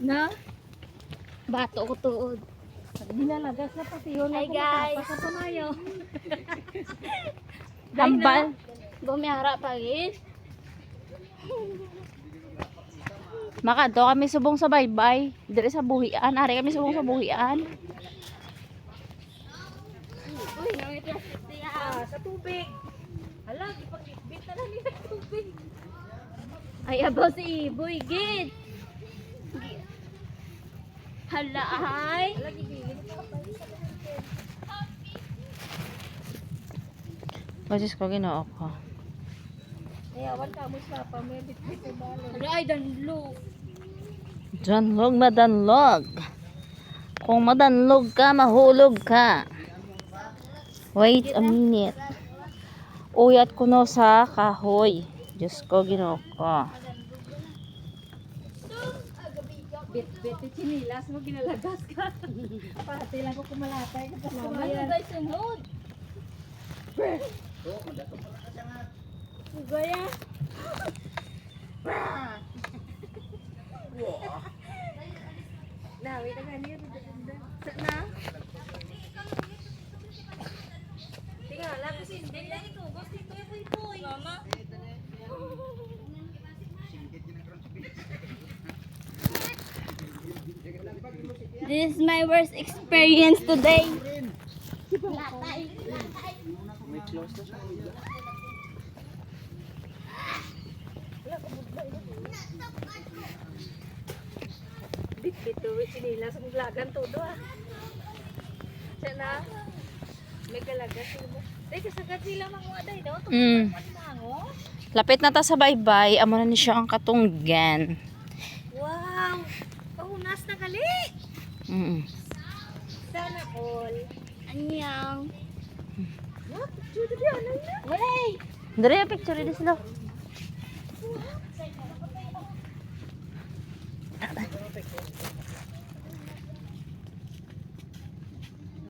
Na? Bato ko tuod. Ginalagas na pati yun. Hi guys! Sa tumayo. Hambal. Bumiyara pa rin. Makadto kami subong sa baybay. Dire sa buhi-an. Ari kami subong sa buhi-an. Uy, ngawit yung Sitio. Sa tubig. Hala, ipag-bit na lang nila tubig. Ay, abaw si Iboy, gid. Hala, ay. Hala, gibilin ito ka pa. Basis ko ginoo ko. Ayawan ka mo sa pa. May bit-bit sa balon. Hala, ay, danlo. Danlog madanlog. Kung madanlog ka, mahulog ka. Wait a minute. Uyat ko no sa kahoy. Diyos ko, ginoo ko. Bit-bit yung chinilas mo, ginalagas ka. Pati lang ko kumalapay. Ano guys, sunod? Gaya. Na, wait na ganyan. Sa na? Tingala kasi hindi. Mama. This is my worst experience today. Latay. Bit-bit to, chinilas. Ang lagan todo ah. Sa na? May kalagas mo. Teka, sagat sila mga aday daw. Mango. Lapit na ta sa baybay. Amo na ni siya ang katunggan. Wow! Pahunas na kali! Sana all. Anyang. What? Judo di anay na? Hey! Dere picture di sila.